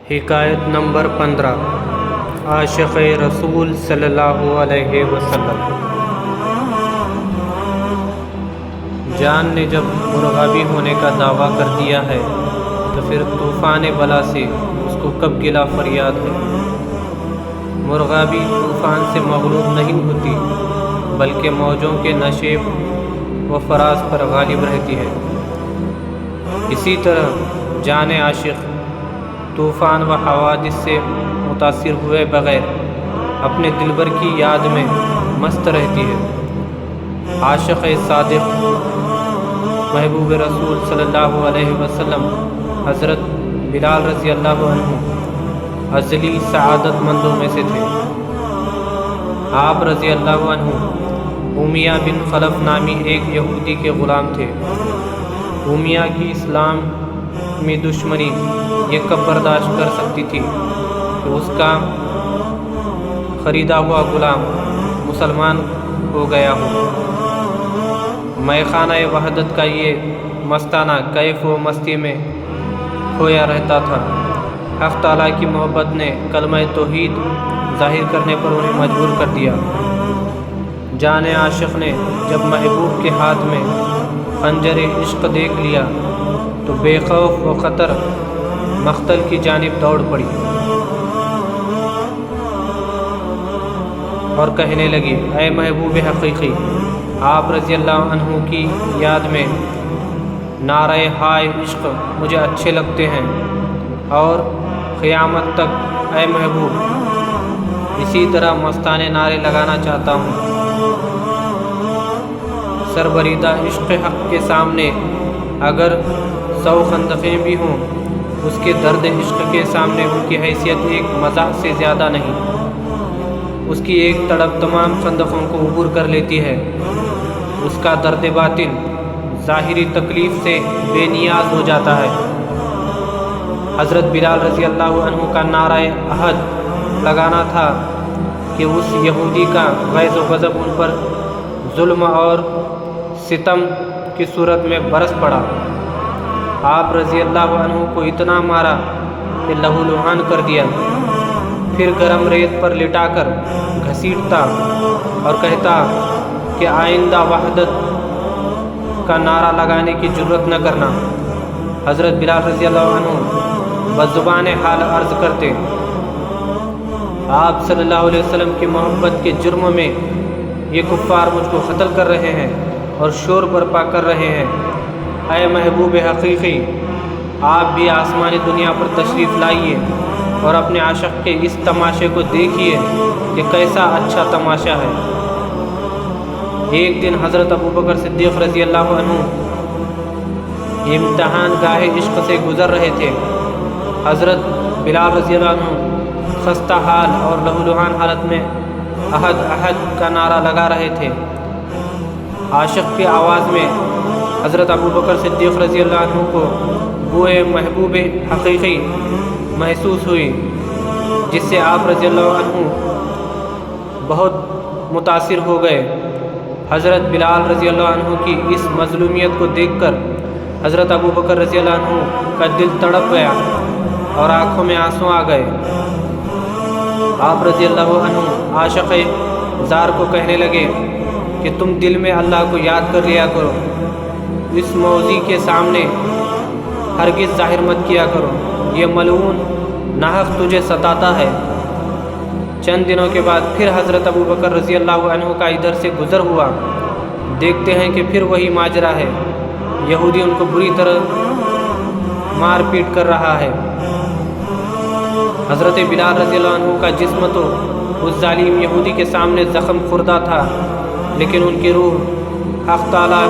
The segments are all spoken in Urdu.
حکایت نمبر 15 عاشق رسول صلی اللہ علیہ وسلم۔ جان نے جب مرغابی ہونے کا دعویٰ کر دیا ہے تو پھر طوفان بلا سے اس کو کب گلا فریاد ہے۔ مرغابی طوفان سے مغلوب نہیں ہوتی بلکہ موجوں کے نشیب و فراز پر غالب رہتی ہے۔ اسی طرح جان عاشق طوفان و حوادث سے متاثر ہوئے بغیر اپنے دلبر کی یاد میں مست رہتی ہے۔ عاشق صادق محبوب رسول صلی اللہ علیہ وسلم حضرت بلال رضی اللہ عنہ ازلی سعادت مندوں میں سے تھے۔ آپ رضی اللہ عنہ امیہ بن خلف نامی ایک یہودی کے غلام تھے۔ امیہ کی اسلام میں دشمنی یہ کب برداشت کر سکتی تھی کہ اس کا خریدا ہوا غلام مسلمان ہو گیا ہو۔ میخانہ وحدت کا یہ مستانہ کیف و مستی میں کھویا رہتا تھا۔ حق تعالیٰ کی محبت نے کلمہ توحید ظاہر کرنے پر انہیں مجبور کر دیا۔ جان عاشق نے جب محبوب کے ہاتھ میں خنجر عشق دیکھ لیا تو بے خوف و خطر مقتل کی جانب دوڑ پڑی اور کہنے لگی، اے محبوب حقیقی، آپ رضی اللہ عنہ کی یاد میں نعرہ ہائے عشق مجھے اچھے لگتے ہیں اور قیامت تک اے محبوب اسی طرح مستانہ نعرے لگانا چاہتا ہوں۔ سربریدہ عشق حق کے سامنے اگر 100 خندقیں بھی ہوں، اس کے درد عشق کے سامنے ان کی حیثیت ایک مزاح سے زیادہ نہیں۔ اس کی ایک تڑپ تمام خندقوں کو عبور کر لیتی ہے۔ اس کا درد باطن ظاہری تکلیف سے بے نیاز ہو جاتا ہے۔ حضرت بلال رضی اللہ عنہ کا نعرہ احد لگانا تھا کہ اس یہودی کا غیظ و غضب ان پر ظلم اور ستم کی صورت میں برس پڑا۔ آپ رضی اللہ عنہ کو اتنا مارا کہ لہو لہان کر دیا، پھر گرم ریت پر لٹا کر گھسیٹتا اور کہتا کہ آئندہ وحدت کا نعرہ لگانے کی جرت نہ کرنا۔ حضرت بلال رضی اللہ عنہ بزبان حال عرض کرتے، آپ صلی اللہ علیہ وسلم کی محبت کے جرم میں یہ کفار مجھ کو قتل کر رہے ہیں اور شور برپا کر رہے ہیں۔ اے محبوب حقیقی، آپ بھی آسمانی دنیا پر تشریف لائیے اور اپنے عاشق کے اس تماشے کو دیکھیے کہ کیسا اچھا تماشا ہے۔ ایک دن حضرت ابوبکر صدیق رضی اللہ عنہ امتحان گاہ عشق سے گزر رہے تھے۔ حضرت بلال رضی اللہ عنہ خستہ حال اور لہولہان حالت میں احد احد کا نعرہ لگا رہے تھے۔ عاشق کی آواز میں حضرت ابوبکر صدیق رضی اللہ عنہ کو بوئے محبوب حقیقی محسوس ہوئی، جس سے آپ رضی اللہ عنہ بہت متاثر ہو گئے۔ حضرت بلال رضی اللہ عنہ کی اس مظلومیت کو دیکھ کر حضرت ابوبکر رضی اللہ عنہ کا دل تڑپ گیا اور آنکھوں میں آنسو آ گئے۔ آپ رضی اللہ عنہ عاشق زار کو کہنے لگے کہ تم دل میں اللہ کو یاد کر لیا کرو، اس موذی کے سامنے ہرگز ظاہر مت کیا کرو، یہ ملعون ناحق تجھے ستاتا ہے۔ چند دنوں کے بعد پھر حضرت ابوبکر رضی اللہ عنہ کا ادھر سے گزر ہوا۔ دیکھتے ہیں کہ پھر وہی ماجرا ہے، یہودی ان کو بری طرح مار پیٹ کر رہا ہے۔ حضرت بلال رضی اللہ عنہ کا جسم تو اس ظالم یہودی کے سامنے زخم خوردہ تھا، لیکن ان کی روح حق تعالیٰ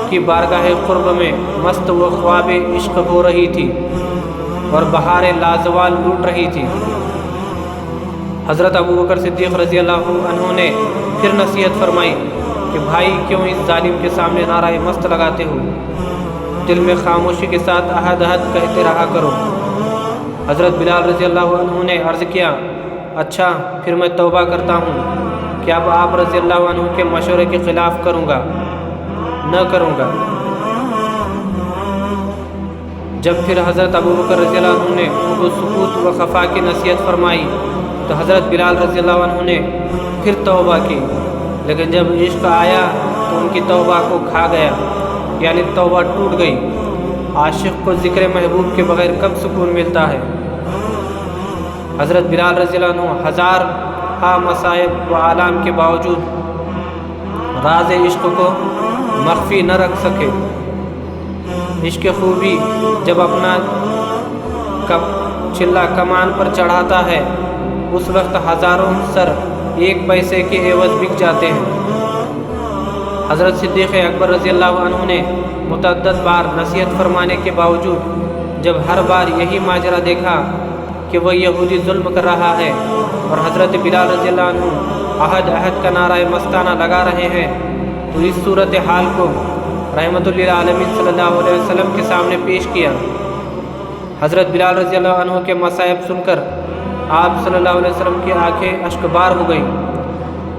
کی بارگاہ قرب میں مست و خواب عشق ہو رہی تھی اور بہار لازوال لوٹ رہی تھی۔ حضرت ابوبکر صدیق رضی اللہ عنہ نے پھر نصیحت فرمائی کہ بھائی کیوں اس ظالم کے سامنے نعرہ مست لگاتے ہو، دل میں خاموشی کے ساتھ احد احد کہتے رہا کرو۔ حضرت بلال رضی اللہ عنہ نے عرض کیا، اچھا پھر میں توبہ کرتا ہوں کہ اب آپ رضی اللہ عنہ کے مشورے کے خلاف نہ کروں گا۔ جب پھر حضرت ابو بکر رضی اللہ عنہ نے ان کو سکوت و خفا کی نصیحت فرمائی تو حضرت بلال رضی اللہ عنہ نے پھر توبہ کی، لیکن جب عشق آیا تو ان کی توبہ کو کھا گیا، یعنی توبہ ٹوٹ گئی۔ عاشق کو ذکر محبوب کے بغیر کب سکون ملتا ہے؟ حضرت بلال رضی اللہ عنہ ہزار مصائب و آلام کے باوجود راز عشق کو مخفی نہ رکھ سکے۔ عشق خوبی جب اپنا چلا کمان پر چڑھاتا ہے اس وقت ہزاروں سر ایک پیسے کے عوض بک جاتے ہیں۔ حضرت صدیق اکبر رضی اللہ عنہ نے متعدد بار نصیحت فرمانے کے باوجود جب ہر بار یہی ماجرا دیکھا کہ وہ یہودی ظلم کر رہا ہے اور حضرت بلال رضی اللہ عنہ عہد عہد کا نعرہ مستانہ لگا رہے ہیں، تو اس صورتحال کو رحمت للعالمین صلی اللہ علیہ وسلم کے سامنے پیش کیا۔ حضرت بلال رضی اللہ عنہ کے مصائب سن کر آپ صلی اللہ علیہ وسلم کی آنکھیں اشکبار ہو گئیں۔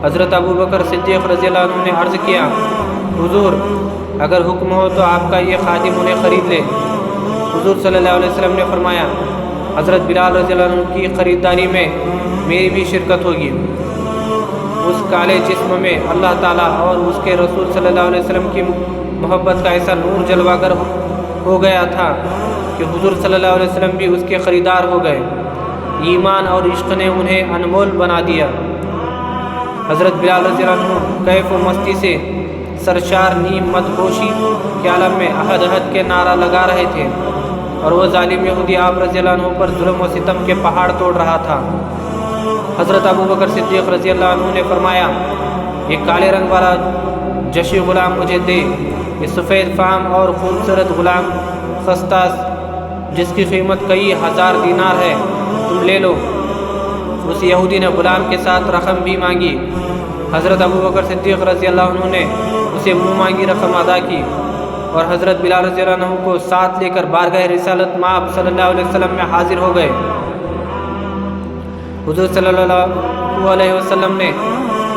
حضرت ابو بکر صدیق رضی اللہ عنہ نے عرض کیا، حضور اگر حکم ہو تو آپ کا یہ خادم انہیں خرید لے۔ حضور صلی اللہ علیہ وسلم نے فرمایا، حضرت بلال رضی اللہ عنہ کی خریداری میں میری بھی شرکت ہوگی۔ اس کالے جسم میں اللہ تعالیٰ اور اس کے رسول صلی اللہ علیہ وسلم کی محبت کا ایسا نور جلوہ گر ہو گیا تھا کہ حضور صلی اللہ علیہ وسلم بھی اس کے خریدار ہو گئے۔ ایمان اور عشق نے انہیں انمول بنا دیا۔ حضرت بلال رضی اللہ عنہ کیف و مستی سے سرشار نیم مدہوشی کے عالم میں عہد عہد کے نعرہ لگا رہے تھے، اور وہ ظالم یہودی آپ رضی اللہ عنہ پر ظلم و ستم کے پہاڑ توڑ رہا تھا۔ حضرت ابو بکر صدیق رضی اللہ عنہ نے فرمایا، یہ کالے رنگ والا جشی غلام مجھے دے۔ یہ سفید فام اور خوبصورت غلام خستہ جس کی قیمت کئی ہزار دینار ہے، تم لے لو۔ اس یہودی نے غلام کے ساتھ رقم بھی مانگی۔ حضرت ابو بکر صدیق رضی اللہ عنہ نے اسے منہ مانگی رقم ادا کی اور حضرت بلال رضی اللہ عنہ کو ساتھ لے کر بارگاہ رسالت مآب صلی اللہ علیہ وسلم میں حاضر ہو گئے۔ حضور صلی اللہ علیہ وسلم نے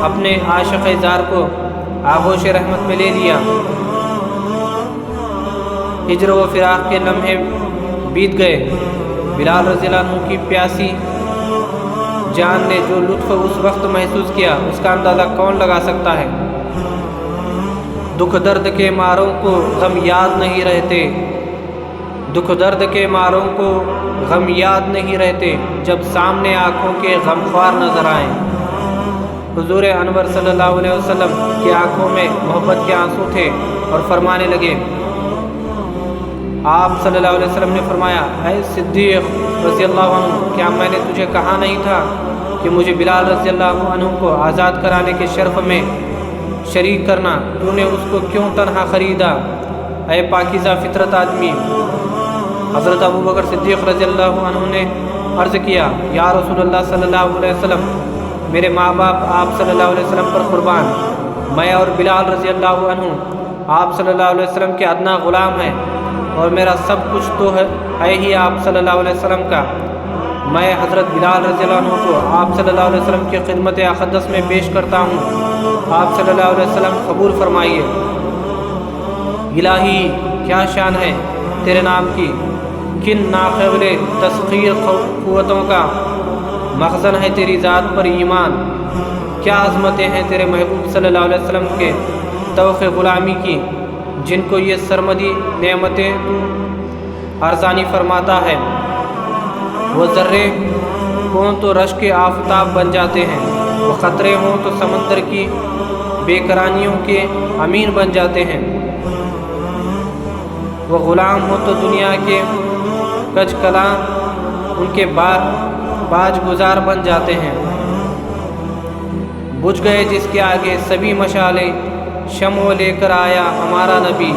اپنے عاشق زار کو آغوش رحمت میں لے لیا۔ ہجر و فراق کے لمحے بیت گئے۔ بلال رضی اللہ عنہ کی پیاسی جان نے جو لطف اس وقت محسوس کیا اس کا اندازہ کون لگا سکتا ہے؟ دکھ درد کے ماروں کو غم یاد نہیں رہتے، دکھ درد کے ماروں کو غم یاد نہیں رہتے، جب سامنے آنکھوں کے غمخوار نظر آئیں۔ حضور انور صلی اللہ علیہ وسلم کی آنکھوں میں محبت کے آنسو تھے اور فرمانے لگے۔ آپ صلی اللہ علیہ وسلم نے فرمایا، اے صدیق رضی اللہ عنہ، کیا میں نے تجھے کہا نہیں تھا کہ مجھے بلال رضی اللہ عنہ کو آزاد کرانے کے شرف میں شریک کرنا؟ تو نے اس کو کیوں تنہا خریدا؟ اے پاکیزہ فطرت آدمی! حضرت ابو بکر صدیق رضی اللہ عنہ نے عرض کیا، یا رسول اللہ صلی اللہ علیہ وسلم، میرے ماں باپ آپ صلی اللہ علیہ وسلم پر قربان، میں اور بلال رضی اللہ عنہ آپ صلی اللہ علیہ وسلم کے ادنا غلام ہیں، اور میرا سب کچھ تو ہے ہی آپ صلی اللہ علیہ وسلم کا۔ میں حضرت بلال رضی اللہ عنہ کو آپ صلی اللہ علیہ وسلم کی خدمت اقدس میں پیش کرتا ہوں، آپ صلی اللہ علیہ وسلم قبول فرمائیے۔ الہی، کیا شان ہے تیرے نام کی، کن ناقابل تسخیر قوتوں کا مخزن ہے تیری ذات پر ایمان، کیا عظمتیں ہیں تیرے محبوب صلی اللہ علیہ وسلم کے توق غلامی کی، جن کو یہ سرمدی نعمتیں ارزانی فرماتا ہے۔ وہ ذرے ہوں تو رشک آفتاب بن جاتے ہیں، وہ خطرے ہوں تو سمندر کی بے قرانیوں کے امین بن جاتے ہیں، وہ غلام ہوں تو دنیا کے کج کلاں ان کے باج گزار بن جاتے ہیں۔ بجھ گئے جس کے آگے سبھی مشالیں، شمع لے کر آیا ہمارا نبی،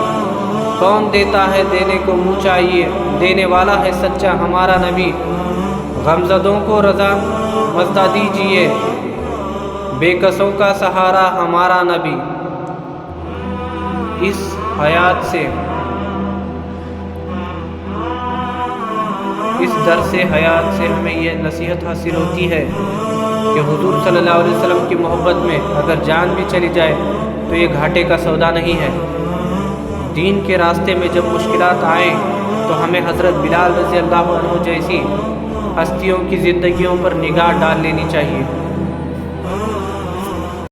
کون دیتا ہے دینے کو منہ چاہیے، دینے والا ہے سچا ہمارا نبی، غمزدوں کو رضا مزدہ دیجیے، بے کسوں کا سہارا ہمارا نبی۔ اس حیات سے، اس درس حیات سے ہمیں یہ نصیحت حاصل ہوتی ہے کہ حضور صلی اللہ علیہ وسلم کی محبت میں اگر جان بھی چلی جائے تو یہ گھاٹے کا سودا نہیں ہے۔ دین کے راستے میں جب مشکلات آئیں تو ہمیں حضرت بلال رضی اللہ عنہ جیسی ہستیوں کی زندگیوں پر نگاہ ڈال لینی چاہیے